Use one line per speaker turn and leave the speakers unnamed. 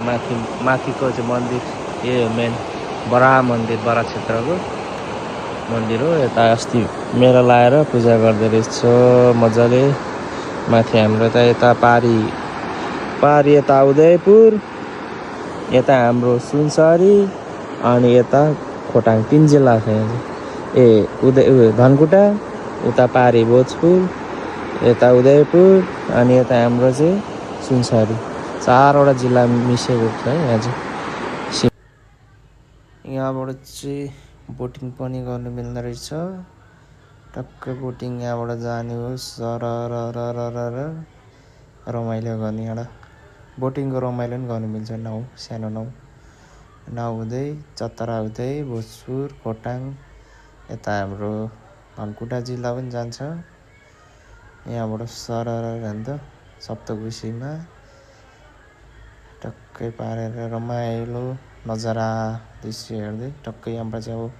माथिको चाहिँ मन्दिर यही हो मेन बडा मन्दिर बडा क्षेत्रको मन्दिर हो। यता अस्ति मेला लाएर पूजा गर्दै रहेछ मजाले। माथि हाम्रो त यता पारी यता उदयपुर, यता हाम्रो सुनसरी अनि यता खोटाङ 3 जिल्ला छ यहाँ चाहिँ। धनकुटा, उता पारी भोजपुर, यता उदयपुर अनि यता हाम्रो चाहिँ सुनसरी, 4वटा जिल्ला मिसेको छ यहाँ चाहिँ। यहाँबाट चाहिँ बोटिङ पनि गर्नु मिल्दो रहेछ। टक्कै बोटिङ यहाँबाट जाने हो सरररररर रमाइलो गर्ने एउटा बोटिङको रमाइलो पनि गर्नु मिल्छ। नाउ सानो नाउ हुँदै चतरा हुँदै भोजपुर खोटाङ यता हाम्रो धनकुटा जिल्ला पनि जान्छ। यहाँबाट सरर अन्त सप्तकोशीमा टक्कै पारेर रमाइलो नजारा दृश्य हेर्दै टक्कै यहाँबाट चाहिँ अब